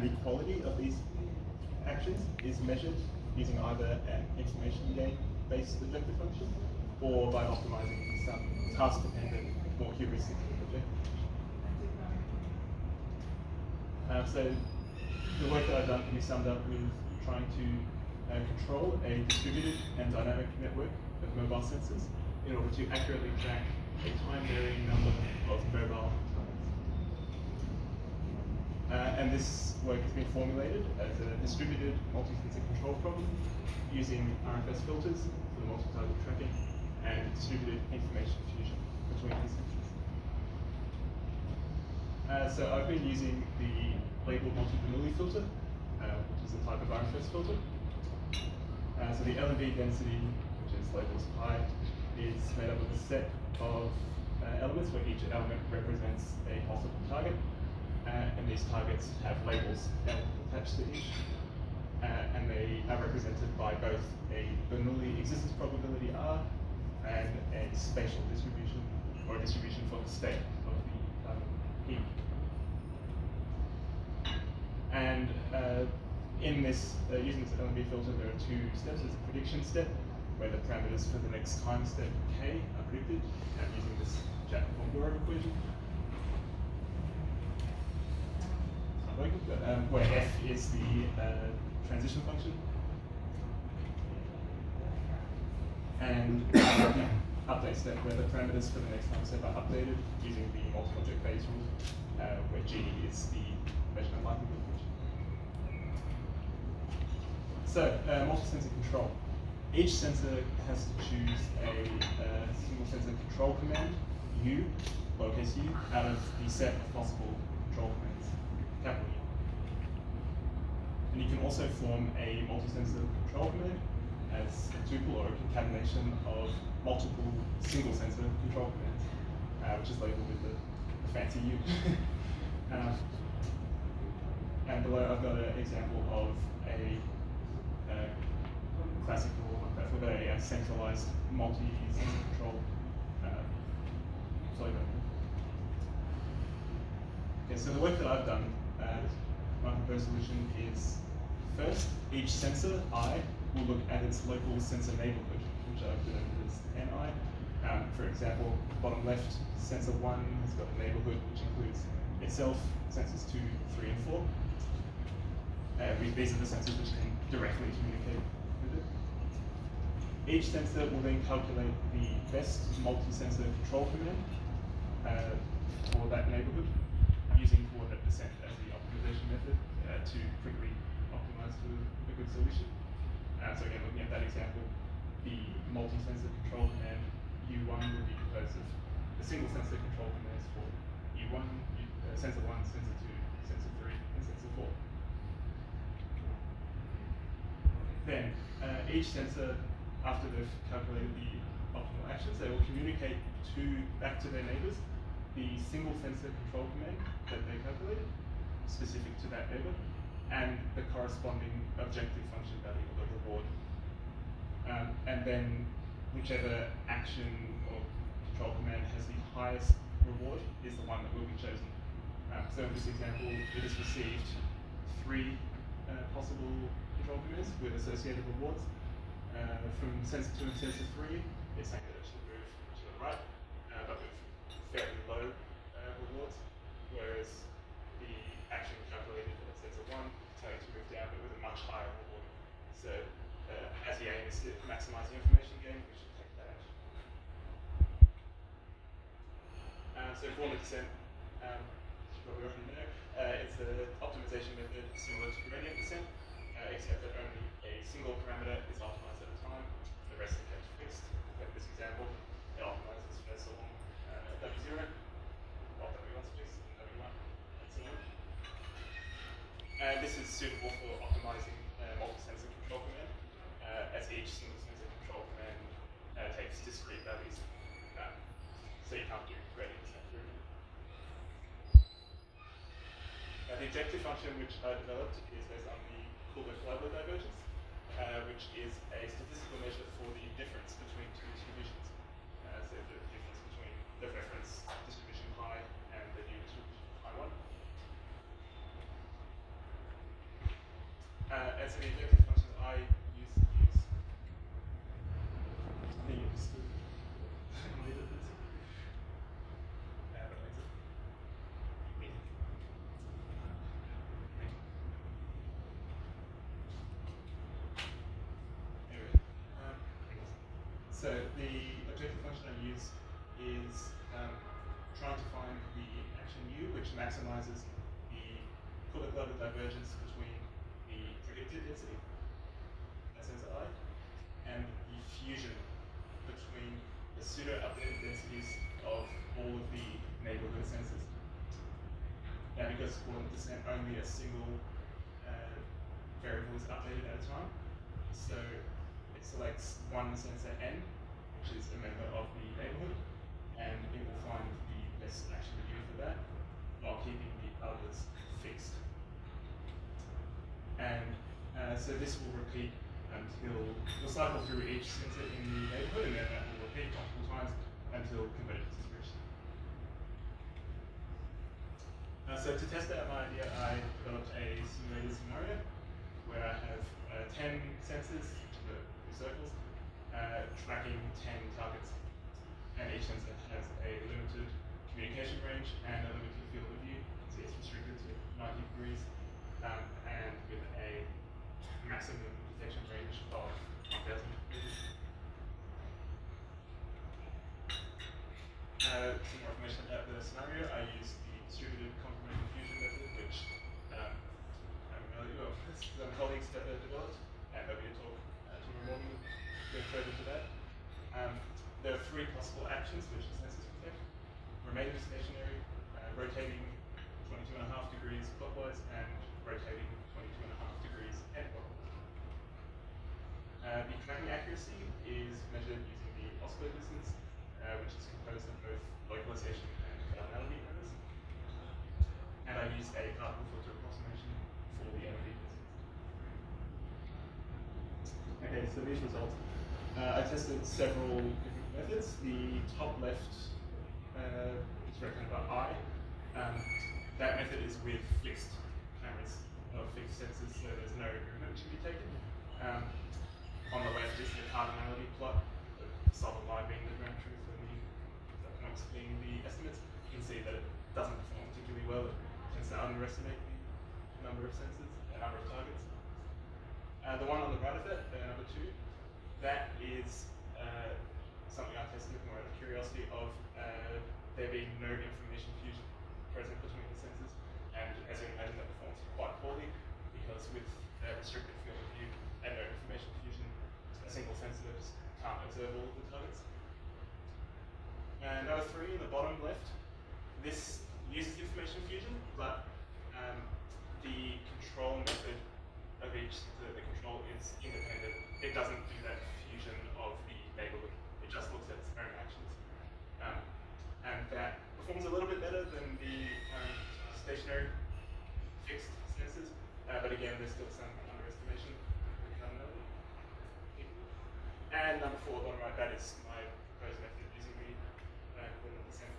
the quality of these actions is measured using either an information gain-based objective function or by optimizing some task-dependent, more heuristic objective function. So the work that I've done can be summed up with trying to control a distributed and dynamic network of mobile sensors in order to accurately track a time-varying number of mobile targets. And this work has been formulated as a distributed multi-sensor control problem using RFS filters for the multi-target tracking and distributed information fusion between these sensors. So I've been using the labeled multi-Bernoulli filter, which is a type of RFS filter. So the LNV density, which is labeled as pi, is made up of a set of elements where each element represents a possible target. And these targets have labels attached to each. And they are represented by both a Bernoulli existence probability R and a spatial distribution, or a distribution for the state of the target P. And in this, using this LNV filter, there are two steps. There's a prediction step, where the parameters for the next time step k are predicted, using this Jacob-Von-Boer equation. Where f is the transition function. And update step, where the parameters for the next time step are updated using the multi-object phase rule, where g is the measurement likelihood function. So, multi-sensor control. Each sensor has to choose a single sensor control command, u, lowercase u, out of the set of possible control commands, capital U. And you can also form a multi-sensor control command as a tuple or a concatenation of multiple single sensor control commands, which is labeled with the fancy U. And below I've got an example of a classical, with a centralized multi-sensor control flavor. Okay, so the work that I've done, my proposed solution is, first, each sensor, I, will look at its local sensor neighborhood, which I've denoted as NI. For example, bottom left, sensor 1 has got a neighborhood which includes itself, sensors 2, 3, and 4. These are the sensors which can directly communicate with it. Each sensor will then calculate the best multi-sensor control command for that neighborhood, using coordinate descent as the optimization method to quickly optimize to a good solution. So again, looking at that example, the multi-sensor control command U1 would be composed of the single sensor control commands for U1, sensor 1, sensor 2, sensor 3, and sensor 4. Then, each sensor, after they've calculated the optimal actions, they will communicate back to their neighbors the single sensor control command that they calculated, specific to that neighbor, and the corresponding objective function value, or the reward. And then whichever action or control command has the highest reward is the one that will be chosen. So in this example, it has received 3 possible control commands with associated rewards. From sensor 2 and sensor 3, it's saying that it should move to the right, but with fairly low rewards, whereas the action calculated at sensor 1 is telling it to move down, but with a much higher reward. So as the aim is to maximize the information gain, we should take that action. So coordinate descent, what we already know, it's an optimization method similar to gradient descent, except that only a single parameter is optimized at a time. The rest is kept fixed. In this example, it optimizes for so long W0, or W1 space, W1, and so on. And this is suitable for optimizing multi-sensor control command, as each single sensor control command takes discrete values. So you can't do gradient descent through it. The objective function which I developed is based on the Kullback-Leibler divergence, which is a statistical measure for the difference between two distributions. So the difference between the reference distribution pi and the new distribution pi1. So the objective function I use is trying to find the action U, which maximizes the Pullock-Glover divergence between the predicted density, that sensor I, and the fusion between the pseudo-updated densities of all of the neighborhood sensors. Now, because coordinate descent, only a single variable is updated at a time, so it selects one sensor N, which is a member of the neighborhood, and it will find the best action U for that, while keeping the others fixed. And so this will repeat until we'll cycle through each sensor in the neighborhood, and then that will repeat multiple times until convergence is reached. So to test out my idea, I developed a simulated scenario where I have 10 sensors, the circles, tracking 10 targets. And each sensor has a limited communication range and a limited field of view. So it's restricted to 90 degrees and with a maximum detection range of 1,000 meters. Some more information about the scenario. I use the distributed complementary fusion method, which some colleagues developed, and there'll be a talk tomorrow morning going further to that. There are three possible actions which the sensors can take: remaining stationary, rotating 22.5 degrees clockwise, and rotating 22.5 degrees anti-clockwise. The tracking accuracy is measured using the oscillate distance, which is composed of both localization and cardinality errors. And I used a particle filter approximation for the MOD distance. Okay, so these results. I tested several different methods. The top left is represented by I. That method is with fixed cameras or fixed sensors, so there's no movement to be taken. On the left is the cardinality plot, the solid line being the ground truth and the points being the estimates. You can see that it doesn't perform particularly well. It tends to underestimate the number of sensors, the number of targets. The one on the right of it, number 2, that is something I tested more out of curiosity of there being no information fusion present between the sensors. And as you can imagine, that performs quite poorly because with restricted field of view and no information fusion, a single sensor just can't observe all of the targets. And number 3, the bottom left, this uses information fusion, but the control method of each sensor, the control is independent. It doesn't do that fusion of the neighborhood. It just looks at its own actions. And that performs a little bit better than the stationary fixed sensors, but again, there's still some underestimation. And number 4, bottom right, that is my proposed method using the coordinate descent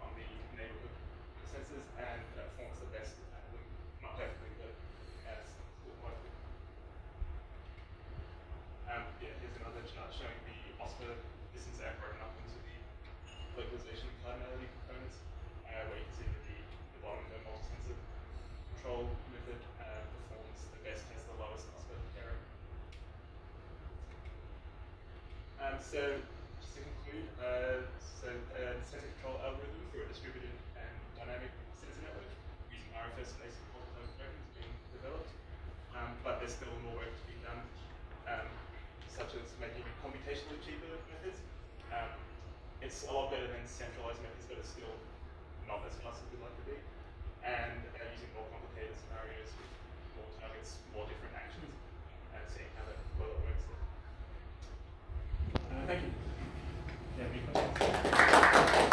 on the neighborhood sensors, and performs the best out of them. Not perfectly, but as still quite good. Here's another chart showing the oscillator distance and broken up into the localization and cardinality components, where you can see that the bottom, the multi-sensor control method performs the best, has the lowest oscillator error. So just to conclude, the sensor control algorithm for a distributed and dynamic sensor network using RFS-based multi-time tokens is being developed, but there's still more work to be done, such as making computationally cheaper methods. It's a lot better than centralized methods, but it's still not as fast as we'd like to be.